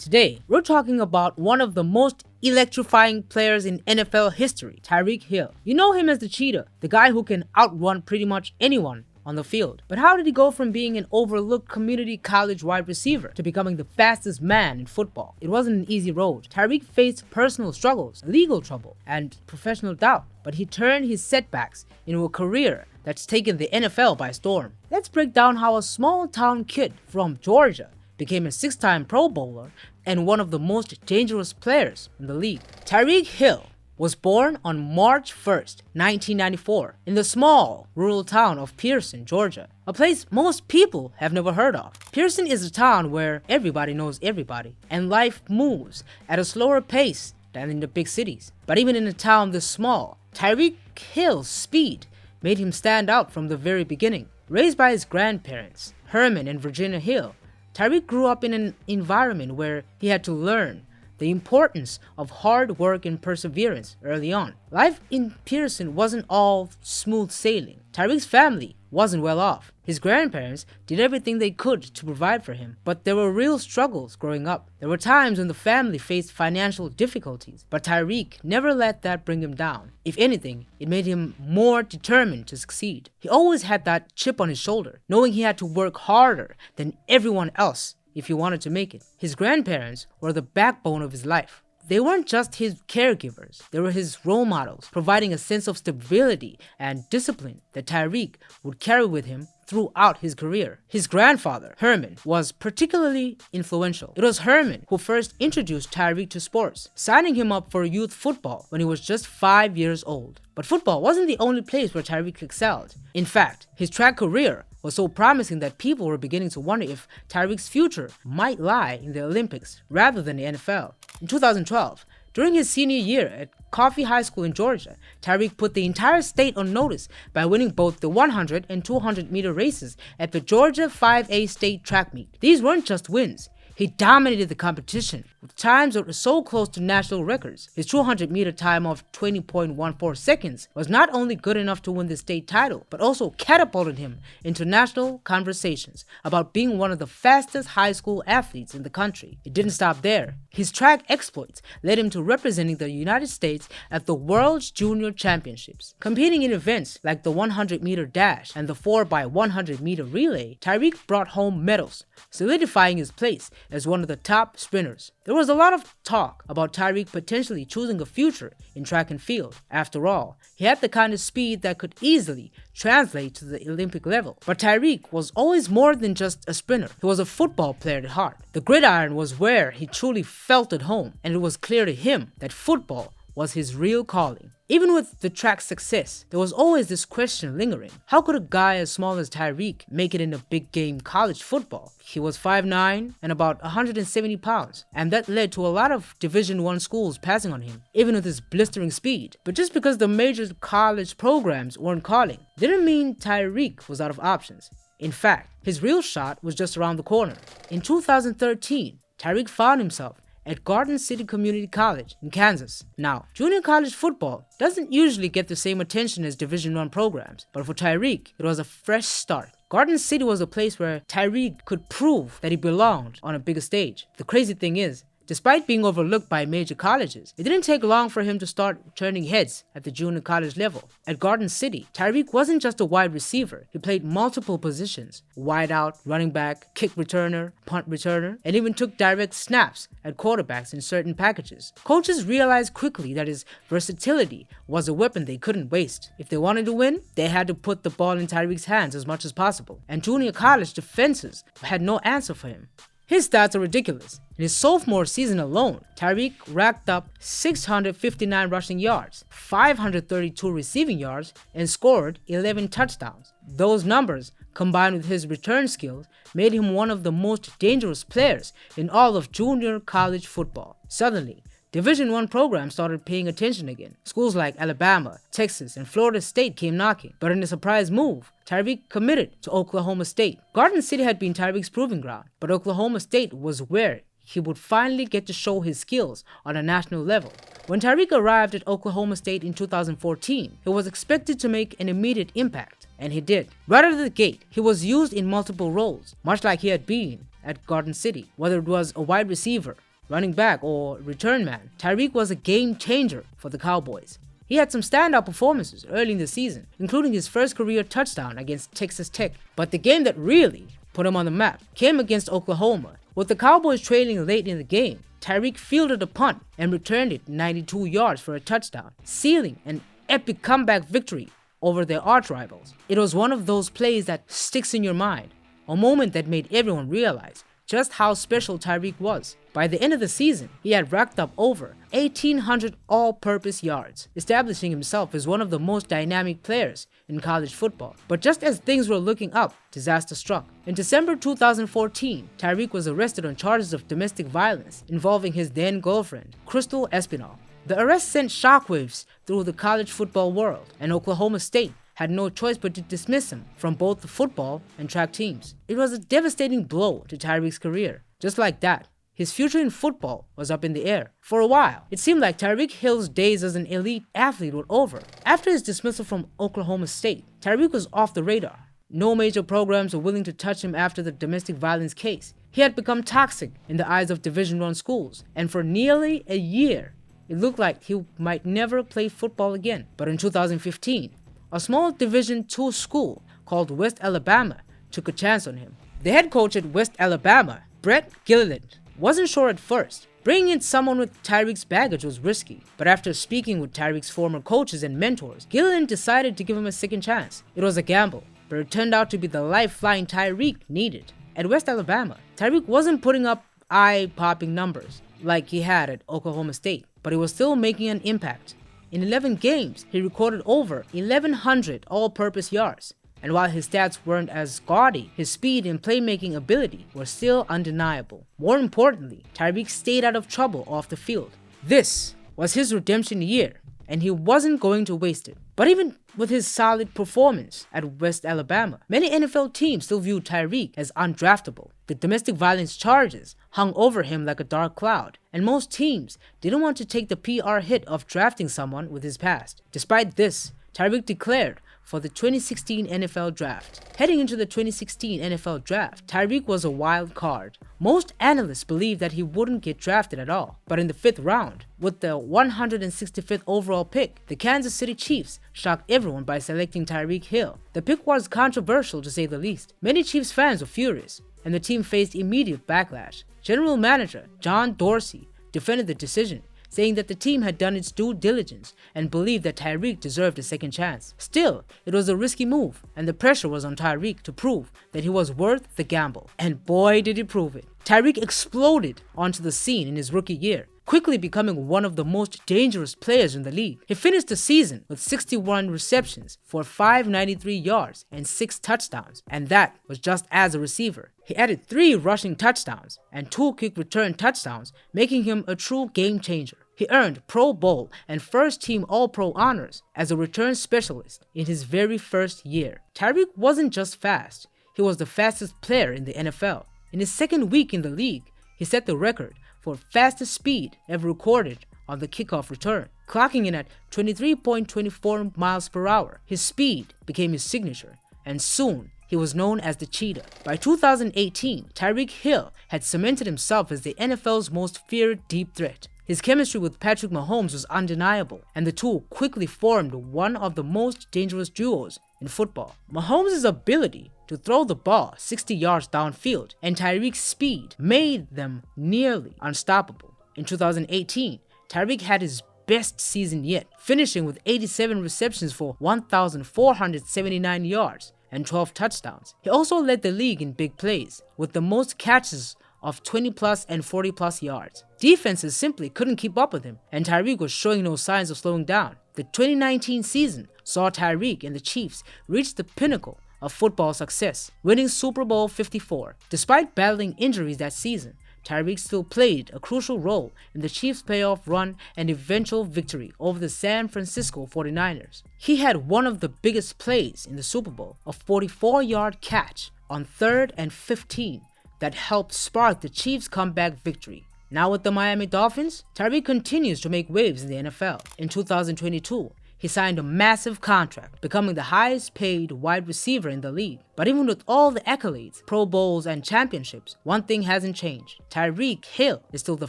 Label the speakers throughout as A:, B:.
A: Today, we're talking about one of the most electrifying players in NFL history, Tyreek Hill. You know him as the Cheetah, the guy who can outrun pretty much anyone on the field. But how did he go from being an overlooked community college wide receiver to becoming the fastest man in football? It wasn't an easy road. Tyreek faced personal struggles, legal trouble, and professional doubt, but he turned his setbacks into a career that's taken the NFL by storm. Let's break down how a small town kid from Georgia became a 6-time Pro Bowler and one of the most dangerous players in the league. Tyreek Hill was born on March 1st, 1994, in the small, rural town of Pearson, Georgia, a place most people have never heard of. Pearson is a town where everybody knows everybody, and life moves at a slower pace than in the big cities. But even in a town this small, Tyreek Hill's speed made him stand out from the very beginning. Raised by his grandparents, Herman and Virginia Hill, Tyreek grew up in an environment where he had to learn the importance of hard work and perseverance early on. Life in Pearson wasn't all smooth sailing. Tyreek's family wasn't well off. His grandparents did everything they could to provide for him, but there were real struggles growing up. There were times when the family faced financial difficulties, but Tyreek never let that bring him down. If anything, it made him more determined to succeed. He always had that chip on his shoulder, knowing he had to work harder than everyone else if he wanted to make it. His grandparents were the backbone of his life. They weren't just his caregivers, they were his role models, providing a sense of stability and discipline that Tyreek would carry with him throughout his career. His grandfather, Herman, was particularly influential. It was Herman who first introduced Tyreek to sports, signing him up for youth football when he was just 5 years old. But football wasn't the only place where Tyreek excelled. In fact, his track career was so promising that people were beginning to wonder if Tyreek's future might lie in the Olympics rather than the NFL. In 2012, during his senior year at Coffee High School in Georgia, Tyreek put the entire state on notice by winning both the 100 and 200 meter races at the Georgia 5A state track meet. These weren't just wins. He dominated the competition with times that were so close to national records. His 200-meter time of 20.14 seconds was not only good enough to win the state title, but also catapulted him into national conversations about being one of the fastest high school athletes in the country. It didn't stop there. His track exploits led him to representing the United States at the World's Junior Championships. Competing in events like the 100-meter dash and the 4x100-meter relay, Tyreek brought home medals, solidifying his place as one of the top sprinters. There was a lot of talk about Tyreek potentially choosing a future in track and field. After all, he had the kind of speed that could easily translate to the Olympic level. But Tyreek was always more than just a sprinter. He was a football player at heart. The gridiron was where he truly felt at home, and it was clear to him that football was his real calling. Even with the track's success, there was always this question lingering. How could a guy as small as Tyreek make it in a big game college football? He was 5'9" and about 170 pounds, and that led to a lot of Division I schools passing on him, even with his blistering speed. But just because the major college programs weren't calling, didn't mean Tyreek was out of options. In fact, his real shot was just around the corner. In 2013, Tyreek found himself at Garden City Community College in Kansas. Now, junior college football doesn't usually get the same attention as Division I programs, but for Tyreek, it was a fresh start. Garden City was a place where Tyreek could prove that he belonged on a bigger stage. The crazy thing is, despite being overlooked by major colleges, it didn't take long for him to start turning heads at the junior college level. At Garden City, Tyreek wasn't just a wide receiver. He played multiple positions: wide out, running back, kick returner, punt returner, and even took direct snaps at quarterbacks in certain packages. Coaches realized quickly that his versatility was a weapon they couldn't waste. If they wanted to win, they had to put the ball in Tyreek's hands as much as possible, and junior college defenses had no answer for him. His stats are ridiculous. In his sophomore season alone, Tyreek racked up 659 rushing yards, 532 receiving yards, and scored 11 touchdowns. Those numbers, combined with his return skills, made him one of the most dangerous players in all of junior college football. Suddenly, Division I programs started paying attention again. Schools like Alabama, Texas, and Florida State came knocking. But in a surprise move, Tyreek committed to Oklahoma State. Garden City had been Tyreek's proving ground, but Oklahoma State was where he would finally get to show his skills on a national level. When Tyreek arrived at Oklahoma State in 2014, he was expected to make an immediate impact, and he did. Right out of the gate, he was used in multiple roles, much like he had been at Garden City, whether it was a wide receiver, running back, or return man, Tyreek was a game changer for the Cowboys. He had some standout performances early in the season, including his first career touchdown against Texas Tech. But the game that really put him on the map came against Oklahoma. With the Cowboys trailing late in the game, Tyreek fielded a punt and returned it 92 yards for a touchdown, sealing an epic comeback victory over their arch rivals. It was one of those plays that sticks in your mind, a moment that made everyone realize just how special Tyreek was. By the end of the season, he had racked up over 1,800 all-purpose yards, establishing himself as one of the most dynamic players in college football. But just as things were looking up, disaster struck. In December 2014, Tyreek was arrested on charges of domestic violence involving his then-girlfriend, Crystal Espinal. The arrest sent shockwaves through the college football world, and Oklahoma State had no choice but to dismiss him from both the football and track teams. It was a devastating blow to Tyreek's career. Just like that, his future in football was up in the air. For a while, it seemed like Tyreek Hill's days as an elite athlete were over. After his dismissal from Oklahoma State, Tyreek was off the radar. No major programs were willing to touch him after the domestic violence case. He had become toxic in the eyes of Division I schools, and for nearly a year, it looked like he might never play football again. But in 2015, a small Division II school called West Alabama took a chance on him. The head coach at West Alabama, Brett Gilliland, wasn't sure at first. Bringing in someone with Tyreek's baggage was risky, but after speaking with Tyreek's former coaches and mentors, Gilliland decided to give him a second chance. It was a gamble, but it turned out to be the lifeline Tyreek needed. At West Alabama, Tyreek wasn't putting up eye-popping numbers like he had at Oklahoma State, but he was still making an impact. In 11 games, he recorded over 1,100 all-purpose yards. And while his stats weren't as gaudy, his speed and playmaking ability were still undeniable. More importantly, Tyreek stayed out of trouble off the field. This was his redemption year, and he wasn't going to waste it. But even with his solid performance at West Alabama, many NFL teams still viewed Tyreek as undraftable. The domestic violence charges hung over him like a dark cloud, and most teams didn't want to take the PR hit of drafting someone with his past. Despite this, Tyreek declared for the 2016 NFL Draft. Heading into the 2016 NFL Draft, Tyreek was a wild card. Most analysts believed that he wouldn't get drafted at all. But in the 5th round, with the 165th overall pick, the Kansas City Chiefs shocked everyone by selecting Tyreek Hill. The pick was controversial to say the least. Many Chiefs fans were furious, and the team faced immediate backlash. General Manager John Dorsey defended the decision, saying that the team had done its due diligence and believed that Tyreek deserved a second chance. Still, it was a risky move, and the pressure was on Tyreek to prove that he was worth the gamble. And boy, did he prove it. Tyreek exploded onto the scene in his rookie year, quickly becoming one of the most dangerous players in the league. He finished the season with 61 receptions for 593 yards and 6 touchdowns, and that was just as a receiver. He added 3 rushing touchdowns and 2 quick return touchdowns, making him a true game changer. He earned Pro Bowl and first-team All-Pro honors as a return specialist in his very first year. Tyreek wasn't just fast, he was the fastest player in the NFL. In his second week in the league, he set the record for fastest speed ever recorded on the kickoff return, clocking in at 23.24 miles per hour. His speed became his signature, and soon he was known as the Cheetah. By 2018, Tyreek Hill had cemented himself as the NFL's most feared deep threat. His chemistry with Patrick Mahomes was undeniable, and the two quickly formed one of the most dangerous duos in football. Mahomes' ability to throw the ball 60 yards downfield and Tyreek's speed made them nearly unstoppable. In 2018, Tyreek had his best season yet, finishing with 87 receptions for 1,479 yards and 12 touchdowns. He also led the league in big plays, with the most catches of 20 plus and 40 plus yards. Defenses simply couldn't keep up with him, and Tyreek was showing no signs of slowing down. The 2019 season saw Tyreek and the Chiefs reach the pinnacle of football success, winning Super Bowl 54. Despite battling injuries that season, Tyreek still played a crucial role in the Chiefs' playoff run and eventual victory over the San Francisco 49ers. He had one of the biggest plays in the Super Bowl, a 44-yard catch on 3rd and 15 that helped spark the Chiefs' comeback victory. Now with the Miami Dolphins, Tyreek continues to make waves in the NFL. In 2022, he signed a massive contract, becoming the highest paid wide receiver in the league. But even with all the accolades, Pro Bowls, and championships, one thing hasn't changed. Tyreek Hill is still the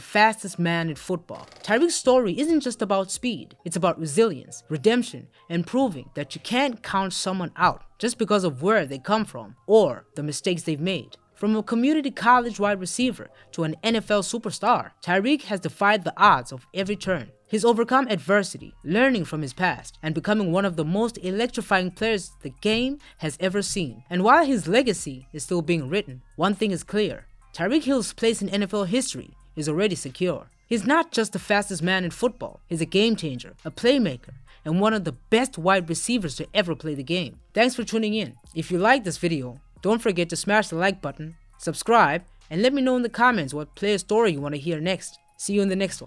A: fastest man in football. Tyreek's story isn't just about speed, it's about resilience, redemption, and proving that you can't count someone out just because of where they come from or the mistakes they've made. From a community college wide receiver to an NFL superstar, Tyreek has defied the odds of every turn. He's overcome adversity, learning from his past, and becoming one of the most electrifying players the game has ever seen. And while his legacy is still being written, one thing is clear. Tyreek Hill's place in NFL history is already secure. He's not just the fastest man in football, he's a game changer, a playmaker, and one of the best wide receivers to ever play the game. Thanks for tuning in. If you liked this video, don't forget to smash the like button, subscribe, and let me know in the comments what player story you want to hear next. See you in the next one.